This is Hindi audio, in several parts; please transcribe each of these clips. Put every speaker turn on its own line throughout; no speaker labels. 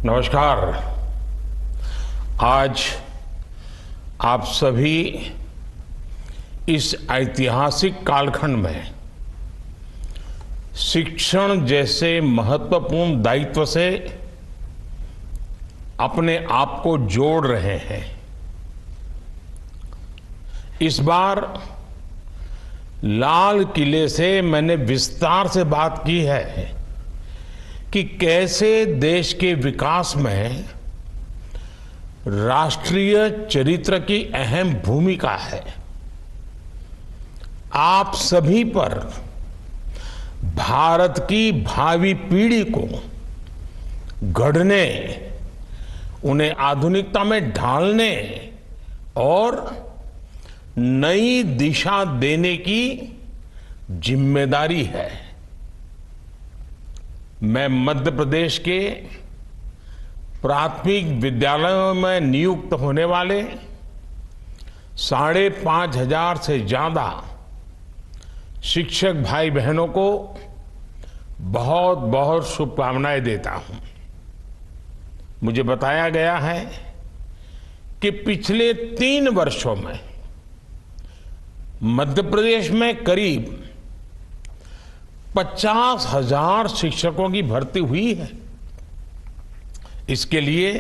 नमस्कार। आज आप सभी इस ऐतिहासिक कालखंड में शिक्षण जैसे महत्वपूर्ण दायित्व से अपने आप को जोड़ रहे हैं। इस बार लाल किले से मैंने विस्तार से बात की है कि कैसे देश के विकास में राष्ट्रीय चरित्र की अहम भूमिका है। आप सभी पर भारत की भावी पीढ़ी को गढ़ने, उन्हें आधुनिकता में ढालने और नई दिशा देने की जिम्मेदारी है। मैं मध्य प्रदेश के प्राथमिक विद्यालयों में नियुक्त होने वाले 5,500 से ज्यादा शिक्षक भाई बहनों को बहुत बहुत शुभकामनाएं देता हूं। मुझे बताया गया है कि पिछले 3 वर्षों में मध्य प्रदेश में करीब 50,000 शिक्षकों की भर्ती हुई है। इसके लिए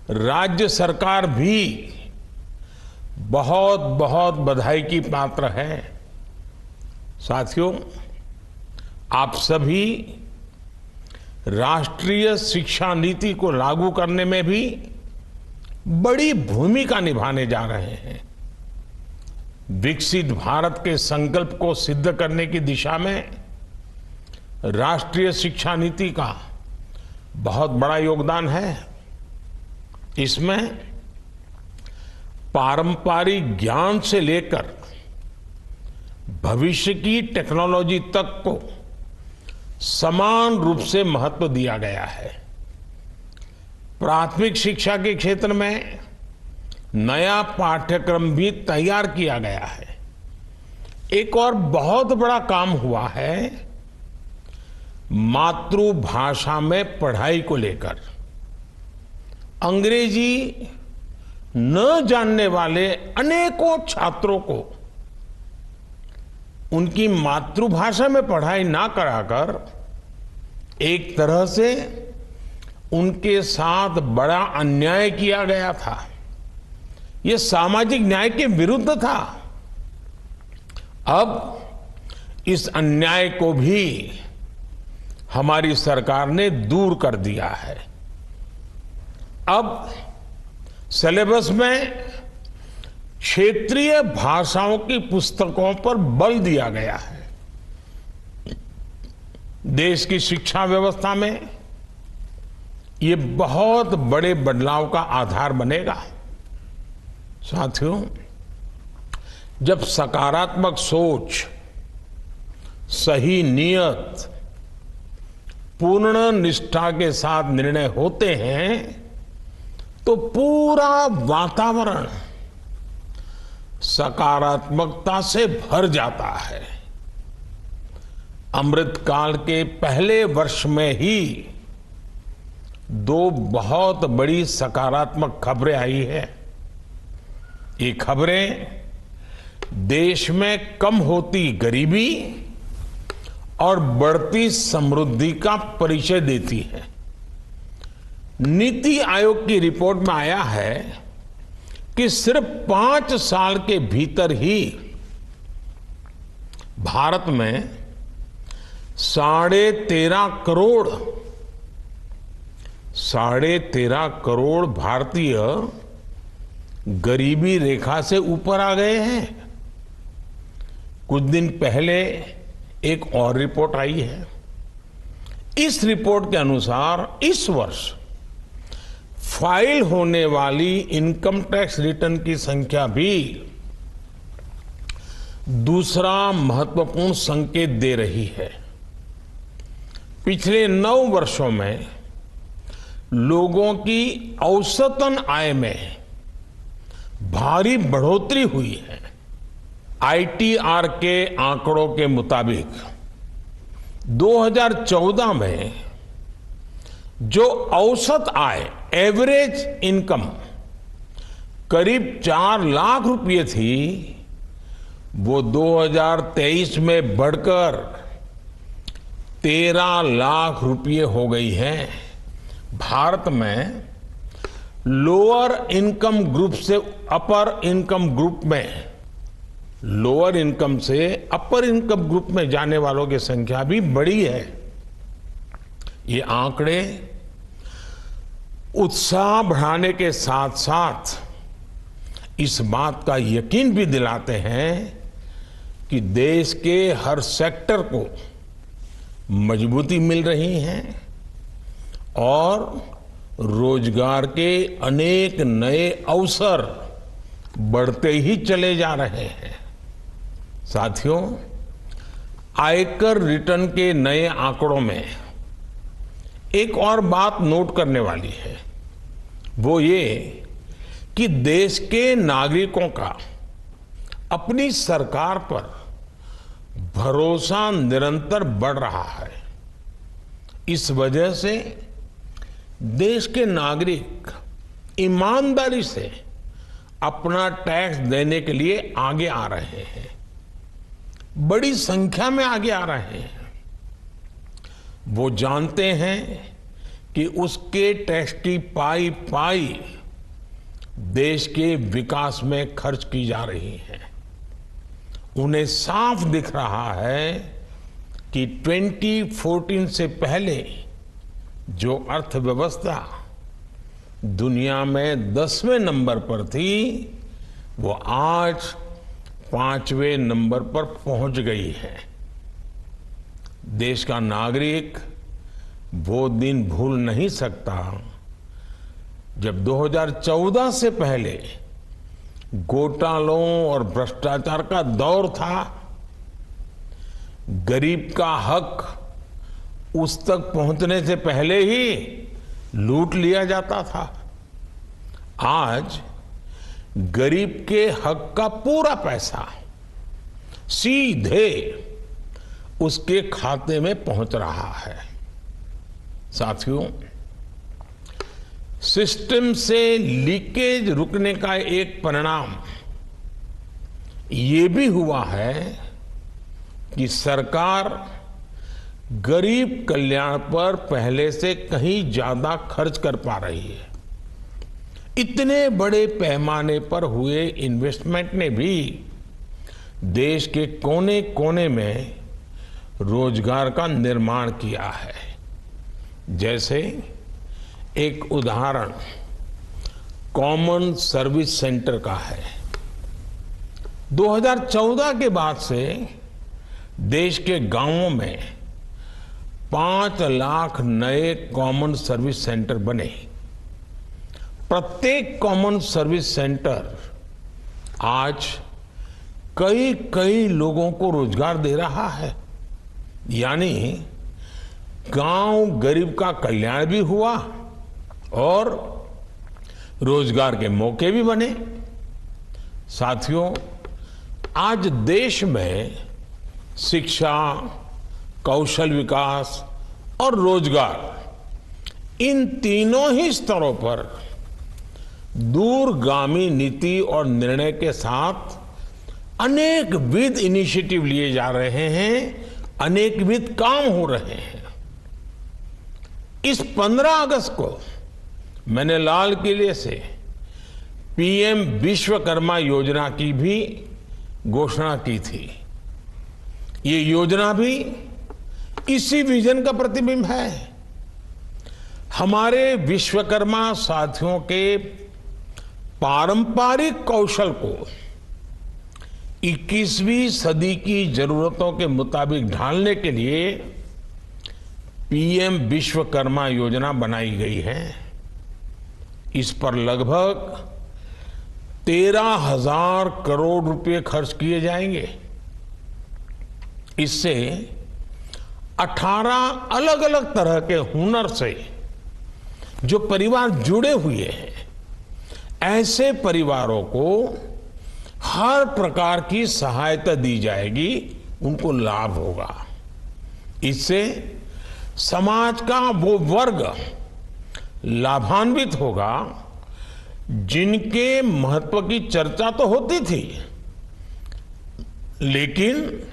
राज्य सरकार भी बहुत बहुत बधाई की पात्र है। साथियों, आप सभी राष्ट्रीय शिक्षा नीति को लागू करने में भी बड़ी भूमिका निभाने जा रहे हैं। विकसित भारत के संकल्प को सिद्ध करने की दिशा में राष्ट्रीय शिक्षा नीति का बहुत बड़ा योगदान है। इसमें पारंपरिक ज्ञान से लेकर भविष्य की टेक्नोलॉजी तक को समान रूप से महत्व दिया गया है। प्राथमिक शिक्षा के क्षेत्र में नया पाठ्यक्रम भी तैयार किया गया है। एक और बहुत बड़ा काम हुआ है मातृभाषा में पढ़ाई को लेकर। अंग्रेजी न जानने वाले अनेकों छात्रों को उनकी मातृभाषा में पढ़ाई ना कराकर एक तरह से उनके साथ बड़ा अन्याय किया गया था। ये सामाजिक न्याय के विरुद्ध था। अब इस अन्याय को भी हमारी सरकार ने दूर कर दिया है। अब सिलेबस में क्षेत्रीय भाषाओं की पुस्तकों पर बल दिया गया है। देश की शिक्षा व्यवस्था में ये बहुत बड़े बदलाव का आधार बनेगा। साथियों, जब सकारात्मक सोच, सही नियत, पूर्ण निष्ठा के साथ निर्णय होते हैं तो पूरा वातावरण सकारात्मकता से भर जाता है। अमृतकाल के पहले वर्ष में ही 2 बहुत बड़ी सकारात्मक खबरें आई है। ये खबरें देश में कम होती गरीबी और बढ़ती समृद्धि का परिचय देती है। नीति आयोग की रिपोर्ट में आया है कि सिर्फ 5 साल के भीतर ही भारत में 13.5 करोड़ भारतीय गरीबी रेखा से ऊपर आ गए हैं। कुछ दिन पहले एक और रिपोर्ट आई है। इस रिपोर्ट के अनुसार इस वर्ष फाइल होने वाली इनकम टैक्स रिटर्न की संख्या भी दूसरा महत्वपूर्ण संकेत दे रही है। पिछले 9 वर्षों में लोगों की औसतन आय में भारी बढ़ोतरी हुई है। आईटीआर के आंकड़ों के मुताबिक 2014 में जो औसत आय, एवरेज इनकम करीब 4 लाख रुपए थी, वो 2023 में बढ़कर 13 लाख रुपए हो गई है। भारत में लोअर इनकम ग्रुप से अपर इनकम ग्रुप में, लोअर इनकम से अपर इनकम ग्रुप में जाने वालों की संख्या भी बढ़ी है। ये आंकड़े उत्साह बढ़ाने के साथ साथ इस बात का यकीन भी दिलाते हैं कि देश के हर सेक्टर को मजबूती मिल रही है और रोजगार के अनेक नए अवसर बढ़ते ही चले जा रहे हैं। साथियों, आयकर रिटर्न के नए आंकड़ों में एक और बात नोट करने वाली है, वो ये कि देश के नागरिकों का अपनी सरकार पर भरोसा निरंतर बढ़ रहा है। इस वजह से देश के नागरिक ईमानदारी से अपना टैक्स देने के लिए आगे आ रहे हैं, बड़ी संख्या में आगे आ रहे हैं। वो जानते हैं कि उसके टैक्स की पाई पाई देश के विकास में खर्च की जा रही है। उन्हें साफ दिख रहा है कि 2014 से पहले जो अर्थव्यवस्था दुनिया में 10वें नंबर पर थी, वो आज 5वें नंबर पर पहुंच गई है। देश का नागरिक वो दिन भूल नहीं सकता जब 2014 से पहले घोटालों और भ्रष्टाचार का दौर था। गरीब का हक उस तक पहुंचने से पहले ही लूट लिया जाता था। आज गरीब के हक का पूरा पैसा सीधे उसके खाते में पहुंच रहा है। साथियों, सिस्टम से लीकेज रुकने का एक परिणाम ये भी हुआ है कि सरकार गरीब कल्याण पर पहले से कहीं ज्यादा खर्च कर पा रही है। इतने बड़े पैमाने पर हुए इन्वेस्टमेंट ने भी देश के कोने कोने में रोजगार का निर्माण किया है। जैसे एक उदाहरण कॉमन सर्विस सेंटर का है। 2014 के बाद से देश के गांवों में 5 लाख नए कॉमन सर्विस सेंटर बने। प्रत्येक कॉमन सर्विस सेंटर आज कई कई लोगों को रोजगार दे रहा है। यानी गांव गरीब का कल्याण भी हुआ और रोजगार के मौके भी बने। साथियों, आज देश में शिक्षा, कौशल विकास और रोजगार, इन तीनों ही स्तरों पर दूरगामी नीति और निर्णय के साथ अनेकविध इनिशिएटिव लिए जा रहे हैं, अनेकविध काम हो रहे हैं। इस 15 अगस्त को मैंने लाल किले से पीएम विश्वकर्मा योजना की भी घोषणा की थी। ये योजना भी इसी विजन का प्रतिबिंब है। हमारे विश्वकर्मा साथियों के पारंपरिक कौशल को 21वीं सदी की जरूरतों के मुताबिक ढालने के लिए पीएम विश्वकर्मा योजना बनाई गई है। इस पर लगभग 13,000 करोड़ रुपए खर्च किए जाएंगे। इससे 18 अलग अलग तरह के हुनर से जो परिवार जुड़े हुए हैं, ऐसे परिवारों को हर प्रकार की सहायता दी जाएगी, उनको लाभ होगा। इससे समाज का वो वर्ग लाभान्वित होगा, जिनके महत्व की चर्चा तो होती थी, लेकिन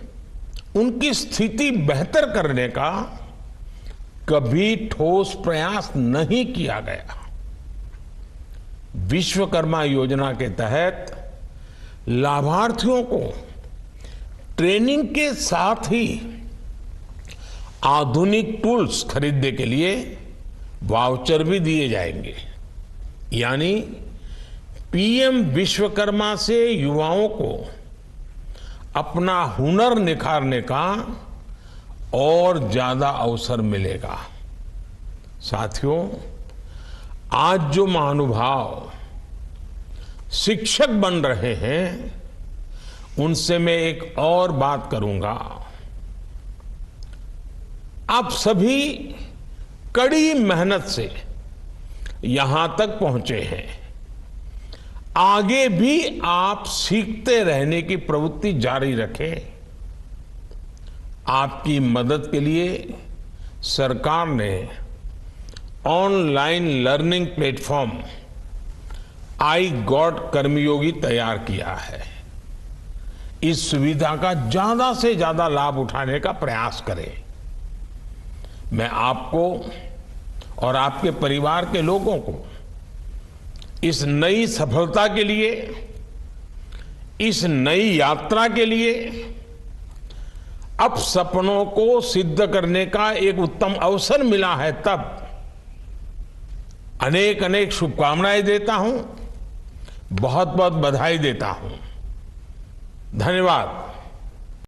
उनकी स्थिति बेहतर करने का कभी ठोस प्रयास नहीं किया गया। विश्वकर्मा योजना के तहत लाभार्थियों को ट्रेनिंग के साथ ही आधुनिक टूल्स खरीदने के लिए वाउचर भी दिए जाएंगे। यानी पीएम विश्वकर्मा से युवाओं को अपना हुनर निखारने का और ज्यादा अवसर मिलेगा। साथियों, आज जो महानुभाव शिक्षक बन रहे हैं, उनसे मैं एक और बात करूंगा। आप सभी कड़ी मेहनत से यहां तक पहुंचे हैं। आगे भी आप सीखते रहने की प्रवृत्ति जारी रखें। आपकी मदद के लिए सरकार ने online learning platform I got Karmayogi तैयार किया है। इस सुविधा का ज्यादा से ज्यादा लाभ उठाने का प्रयास करें। मैं आपको और आपके परिवार के लोगों को इस नई सफलता के लिए, इस नई यात्रा के लिए, अब सपनों को सिद्ध करने का एक उत्तम अवसर मिला है, तब अनेक अनेक शुभकामनाएं देता हूं, बहुत बहुत बधाई देता हूं। धन्यवाद।